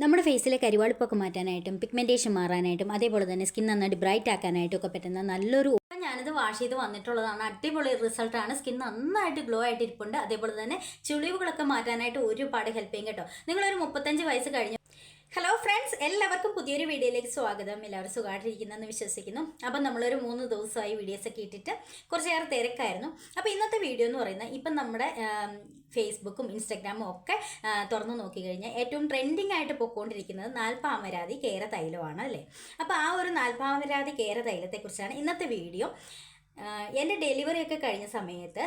നമ്മുടെ ഫേസിലെ കരിവാളിപ്പൊക്കെ മാറ്റാനായിട്ടും പിഗ്മെൻറ്റേഷൻ മാറാനായിട്ടും അതേപോലെ തന്നെ സ്കിൻ നന്നായിട്ട് ബ്രൈറ്റ് ആക്കാനായിട്ടും ഒക്കെ പറ്റുന്ന നല്ലൊരു ഞാനിത് വാഷ് ചെയ്ത് വന്നിട്ടുള്ളതാണ്. അടിപൊളി റിസൾട്ടാണ്. സ്കിൻ നന്നായിട്ട് ഗ്ലോ ആയിട്ട് ഇരിപ്പുണ്ട്. അതേപോലെ തന്നെ ചുളിവുകളൊക്കെ മാറ്റാനായിട്ട് ഒരുപാട് ഹെൽപ്പ് ചെയ്യും കേട്ടോ. നിങ്ങളൊരു 35 വയസ്സ് കഴിഞ്ഞു. ഹലോ ഫ്രണ്ട്സ്, എല്ലാവർക്കും പുതിയൊരു വീഡിയോയിലേക്ക് സ്വാഗതം. എല്ലാവരും സുഖമായിട്ടിരിക്കുന്നെന്ന് വിശ്വസിക്കുന്നു. അപ്പം നമ്മളൊരു 3 ദിവസമായി വീഡിയോസൊക്കെ ഇട്ടിട്ട് കുറച്ചേറെ തിരക്കായിരുന്നു. അപ്പോൾ ഇന്നത്തെ വീഡിയോ എന്ന് പറയുന്നത് ഇപ്പം നമ്മുടെ ഫേസ്ബുക്കും ഇൻസ്റ്റഗ്രാമും ഒക്കെ തുറന്നു നോക്കിക്കഴിഞ്ഞാൽ ഏറ്റവും ട്രെൻഡിങ് ആയിട്ട് പൊയ്ക്കൊണ്ടിരിക്കുന്നത് നാൽപ്പാമരാതി കേര തൈലമാണ് അല്ലേ. അപ്പോൾ ആ ഒരു നാൽപ്പാമരാതി കേര തൈലത്തെക്കുറിച്ചാണ് ഇന്നത്തെ വീഡിയോ. എൻ്റെ ഡെലിവറി ഒക്കെ കഴിഞ്ഞ സമയത്ത്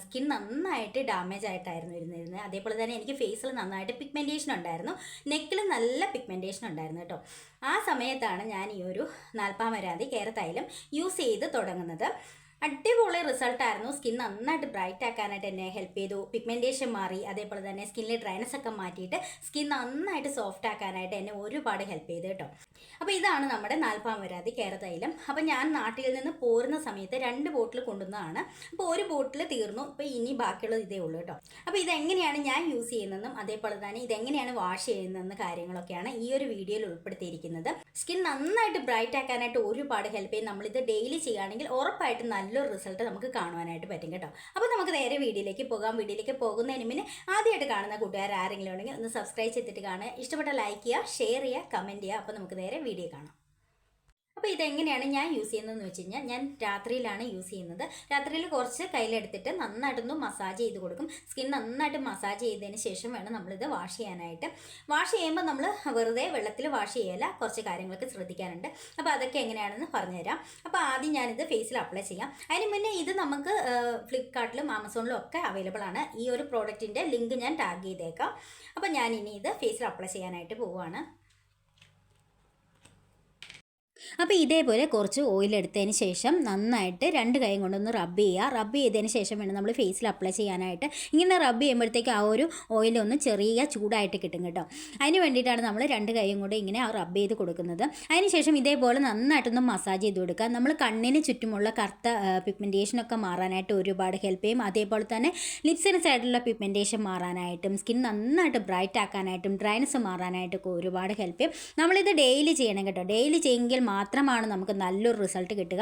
സ്കിൻ നന്നായിട്ട് ഡാമേജ് ആയിട്ടായിരുന്നു ഇരുന്നിരുന്നത്. അതേപോലെ തന്നെ എനിക്ക് ഫേസിൽ നന്നായിട്ട് പിഗ്മെൻറ്റേഷൻ ഉണ്ടായിരുന്നു, നെക്കിൽ നല്ല പിഗ്മെൻറ്റേഷൻ ഉണ്ടായിരുന്നു കേട്ടോ. ആ സമയത്താണ് ഞാൻ ഈ ഒരു നാൽപ്പാമരാതി കേര തൈലം യൂസ് ചെയ്ത് തുടങ്ങുന്നത്. അടിപൊളി റിസൾട്ടായിരുന്നു. സ്കിൻ നന്നായിട്ട് ബ്രൈറ്റ് ആക്കാനായിട്ട് എന്നെ ഹെൽപ്പ് ചെയ്തു. പിഗ്മെൻറ്റേഷൻ മാറി. അതേപോലെ തന്നെ സ്കിന്നിലെ ഡ്രൈനസ് ഒക്കെ മാറ്റിയിട്ട് സ്കിൻ നന്നായിട്ട് സോഫ്റ്റ് ആക്കാനായിട്ട് എന്നെ ഒരുപാട് ഹെൽപ്പ് ചെയ്തു കേട്ടോ. അപ്പോൾ ഇതാണ് നമ്മുടെ നാൽപ്പാമരാതി കേര തൈലം. അപ്പോൾ ഞാൻ നാട്ടിൽ നിന്ന് പോരുന്ന സമയത്ത് 2 ബോട്ടിൽ കൊണ്ടുവന്നതാണ്. അപ്പോൾ ഒരു ബോട്ടിൽ തീർന്നു. ഇപ്പോൾ ഇനി ബാക്കിയുള്ളത് ഇതേ ഉള്ളൂ കേട്ടോ. അപ്പോൾ ഇതെങ്ങനെയാണ് ഞാൻ യൂസ് ചെയ്യുന്നതെന്നും അതേപോലെ തന്നെ ഇതെങ്ങനെയാണ് വാഷ് ചെയ്യുന്നതെന്ന് കാര്യങ്ങളൊക്കെയാണ് ഈ ഒരു വീഡിയോയിൽ ഉൾപ്പെടുത്തിയിരിക്കുന്നത്. സ്കിൻ നന്നായിട്ട് ബ്രൈറ്റ് ആക്കാനായിട്ട് ഒരുപാട് ഹെൽപ്പ് ചെയ്യും. നമ്മളിത് ഡെയിലി ചെയ്യുകയാണെങ്കിൽ ഉറപ്പായിട്ടും നല്ലൊരു റിസൾട്ട് നമുക്ക് കാണുവാനായിട്ട് പറ്റും കേട്ടോ. അപ്പോൾ നമുക്ക് നേരെ വീഡിയോയിലേക്ക് പോകാം. വീഡിയോയിലേക്ക് പോകുന്നതിന് മുന്നേ ആദ്യമായിട്ട് കാണുന്ന കൂട്ടുകാർ ആരെങ്കിലും ഉണ്ടെങ്കിൽ ഒന്ന് സബ്സ്ക്രൈബ് ചെയ്തിട്ട് കാണുക. ഇഷ്ടപ്പെട്ട ലൈക്ക് ചെയ്യുക, ഷെയർ ചെയ്യുക, കമൻറ്റ് ചെയ്യുക. അപ്പോൾ നമുക്ക് നേരെ വീഡിയോ കാണാം. അപ്പോൾ ഇതെങ്ങനെയാണ് ഞാൻ യൂസ് ചെയ്യുന്നതെന്ന് വെച്ച് കഴിഞ്ഞാൽ ഞാൻ രാത്രിയിലാണ് യൂസ് ചെയ്യുന്നത്. രാത്രിയിൽ കുറച്ച് കയ്യിലെടുത്തിട്ട് നന്നായിട്ടൊന്ന് മസാജ് ചെയ്ത് കൊടുക്കും. സ്കിൻ നന്നായിട്ട് മസാജ് ചെയ്തതിന് ശേഷം വേണം നമ്മളിത് വാഷ് ചെയ്യാനായിട്ട്. വാഷ് ചെയ്യുമ്പോൾ നമ്മൾ വെറുതെ വെള്ളത്തിൽ വാഷ് ചെയ്യല്ല, കുറച്ച് കാര്യങ്ങളൊക്കെ ശ്രദ്ധിക്കാനുണ്ട്. അപ്പോൾ അതൊക്കെ എങ്ങനെയാണെന്ന് പറഞ്ഞുതരാം. അപ്പോൾ ആദ്യം ഞാനിത് ഫേസിൽ അപ്ലൈ ചെയ്യാം. അതിന് മുന്നേ ഇത് നമുക്ക് ഫ്ലിപ്കാർട്ടിലും ആമസോണിലും ഒക്കെ അവൈലബിൾ ആണ്. ഈ ഒരു പ്രോഡക്റ്റിൻ്റെ ലിങ്ക് ഞാൻ ടാഗ് ചെയ്തേക്കാം. അപ്പോൾ ഞാൻ ഇനി ഇത് ഫേസിൽ അപ്ലൈ ചെയ്യാനായിട്ട് പോവുകയാണ്. അപ്പോൾ ഇതേപോലെ കുറച്ച് ഓയിൽ എടുത്തതിന് ശേഷം നന്നായിട്ട് 2 കൈ കൊണ്ടൊന്ന് റബ്ബ് ചെയ്യുക. റബ്ബ് ചെയ്തതിന് ശേഷം വേണം നമ്മൾ ഫേസിൽ അപ്ലൈ ചെയ്യാനായിട്ട്. ഇങ്ങനെ റബ്ബ് ചെയ്യുമ്പോഴത്തേക്ക് ആ ഒരു ഓയിലൊന്ന് ചെറിയ ചൂടായിട്ട് കിട്ടും കേട്ടോ. അതിന് വേണ്ടിയിട്ടാണ് നമ്മൾ 2 കൈയും കൊണ്ട് ഇങ്ങനെ റബ്ബ് ചെയ്ത് കൊടുക്കുന്നത്. അതിന് ശേഷം ഇതേപോലെ നന്നായിട്ടൊന്ന് മസാജ് ചെയ്ത് കൊടുക്കുക. നമ്മൾ കണ്ണിന് ചുറ്റുമുള്ള കറുത്ത പിഗ്മെൻറ്റേഷനൊക്കെ മാറാനായിട്ട് ഒരുപാട് ഹെൽപ്പ് ചെയ്യും. അതേപോലെ തന്നെ ലിപ്സിന് സൈഡിലുള്ള പിഗ്മെൻറ്റേഷൻ മാറാനായിട്ടും സ്കിൻ നന്നായിട്ട് ബ്രൈറ്റ് ആക്കാനായിട്ടും ഡ്രൈനസ് മാറാനായിട്ടൊക്കെ ഒരുപാട് ഹെൽപ്പ് ചെയ്യും. നമ്മളിത് ഡെയിലി ചെയ്യണം കേട്ടോ. ഡെയിലി ചെയ്യുമെങ്കിൽ മാത്രമാണ് നമുക്ക് നല്ലൊരു റിസൾട്ട് കിട്ടുക.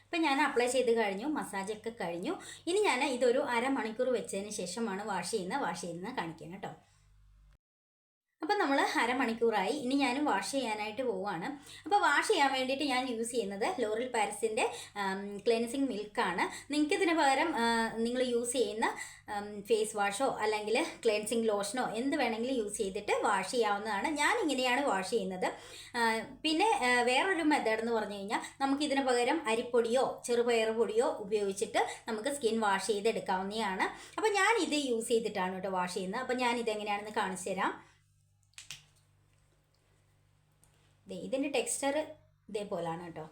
ഇപ്പം ഞാൻ അപ്ലൈ ചെയ്ത് കഴിഞ്ഞു, മസാജൊക്കെ കഴിഞ്ഞു. ഇനി ഞാൻ ഇതൊരു അരമണിക്കൂർ വെച്ചതിന് ശേഷമാണ് വാഷ് ചെയ്യുന്നത് കാണിക്കാം കേട്ടോ. അപ്പം നമ്മൾ അരമണിക്കൂറായി. ഇനി ഞാൻ വാഷ് ചെയ്യാനായിട്ട് പോവുകയാണ്. അപ്പോൾ വാഷ് ചെയ്യാൻ വേണ്ടിയിട്ട് ഞാൻ യൂസ് ചെയ്യുന്നത് ലോറിയൽ പാരിസിൻ്റെ ക്ലെൻസിങ് മിൽക്കാണ്. നിങ്ങൾക്ക് ഇതിന് പകരം നിങ്ങൾ യൂസ് ചെയ്യുന്ന ഫേസ് വാഷോ അല്ലെങ്കിൽ ക്ലെൻസിങ് ലോഷനോ എന്ത് വേണമെങ്കിലും യൂസ് ചെയ്തിട്ട് വാഷ് ചെയ്യാവുന്നതാണ്. ഞാൻ ഇങ്ങനെയാണ് വാഷ് ചെയ്യുന്നത്. പിന്നെ വേറൊരു മെത്തേഡ് എന്ന് പറഞ്ഞു കഴിഞ്ഞാൽ നമുക്കിതിന് പകരം അരിപ്പൊടിയോ ചെറുപയർ പൊടിയോ ഉപയോഗിച്ചിട്ട് നമുക്ക് സ്കിൻ വാഷ് ചെയ്തെടുക്കാവുന്നതാണ്. അപ്പോൾ ഞാൻ ഇത് യൂസ് ചെയ്തിട്ടാണ് കേട്ടോ വാഷ് ചെയ്യുന്നത്. അപ്പോൾ ഞാൻ ഇതെങ്ങനെയാണെന്ന് കാണിച്ചു തരാം. ഇതിൻ്റെ ടെക്സ്ചർ ഇതേപോലാണ് കേട്ടോ.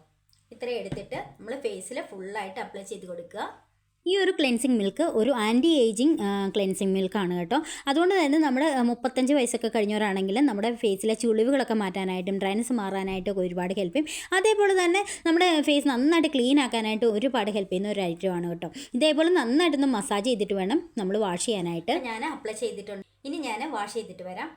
ഇത്രയും എടുത്തിട്ട് നമ്മൾ ഫേസിൽ ഫുള്ളായിട്ട് അപ്ലൈ ചെയ്ത് കൊടുക്കുക. ഈ ഒരു ക്ലെൻസിങ് മിൽക്ക് ഒരു ആൻറ്റി ഏജിങ് ക്ലെൻസിങ് മിൽക്കാണ് കേട്ടോ. അതുകൊണ്ട് തന്നെ നമ്മുടെ 35 വയസ്സൊക്കെ കഴിഞ്ഞവരാണെങ്കിൽ നമ്മുടെ ഫേസിലെ ചുളിവുകളൊക്കെ മാറ്റാനായിട്ടും ഡ്രൈനസ് മാറാനായിട്ടൊക്കെ ഒരുപാട് ഹെൽപ്പ് ചെയ്യും. അതേപോലെ തന്നെ നമ്മുടെ ഫേസ് നന്നായിട്ട് ക്ലീൻ ആക്കാനായിട്ട് ഒരുപാട് ഹെൽപ്പ് ചെയ്യുന്ന ഒരു ഐറ്റമാണ് കേട്ടോ. ഇതേപോലെ നന്നായിട്ടൊന്ന് മസാജ് ചെയ്തിട്ട് വേണം നമ്മൾ വാഷ് ചെയ്യാനായിട്ട്. ഞാൻ അപ്ലൈ ചെയ്തിട്ടുണ്ട്. ഇനി ഞാൻ വാഷ് ചെയ്തിട്ട് വരാം.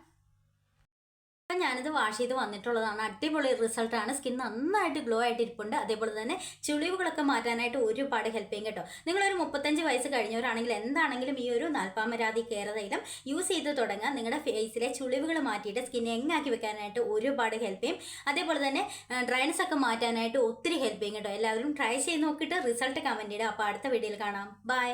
അപ്പം ഞാനിത് വാഷ് ചെയ്ത് വന്നിട്ടുള്ളതാണ്. അടിപൊളി റിസൾട്ടാണ്. സ്കിൻ നന്നായിട്ട് ഗ്ലോ ആയിട്ട് ഇരിപ്പുണ്ട്. അതേപോലെ തന്നെ ചുളിവുകളൊക്കെ മാറ്റാനായിട്ട് ഒരുപാട് ഹെൽപ്പ് ചെയ്യും കേട്ടോ. നിങ്ങളൊരു 35 വയസ്സ് കഴിഞ്ഞവരാണെങ്കിൽ എന്താണെങ്കിലും ഈ ഒരു നാൽപ്പാമരാതി കേര തൈലം യൂസ് ചെയ്ത് തുടങ്ങുക. നിങ്ങളുടെ ഫേസിലെ ചുളിവുകൾ മാറ്റിയിട്ട് സ്കിൻ യങ്ങാക്കി വെക്കാനായിട്ട് ഒരുപാട് ഹെൽപ്പ് ചെയ്യും. അതേപോലെ തന്നെ ഡ്രൈനസ് ഒക്കെ മാറ്റാനായിട്ട് ഒത്തിരി ഹെൽപ്പ് ചെയ്യും കേട്ടോ. എല്ലാവരും ട്രൈ ചെയ്ത് നോക്കിയിട്ട് റിസൾട്ട് കമൻറ്റ് ചെയ്യുക. അപ്പോൾ അടുത്ത വീഡിയോയിൽ കാണാം. ബൈ.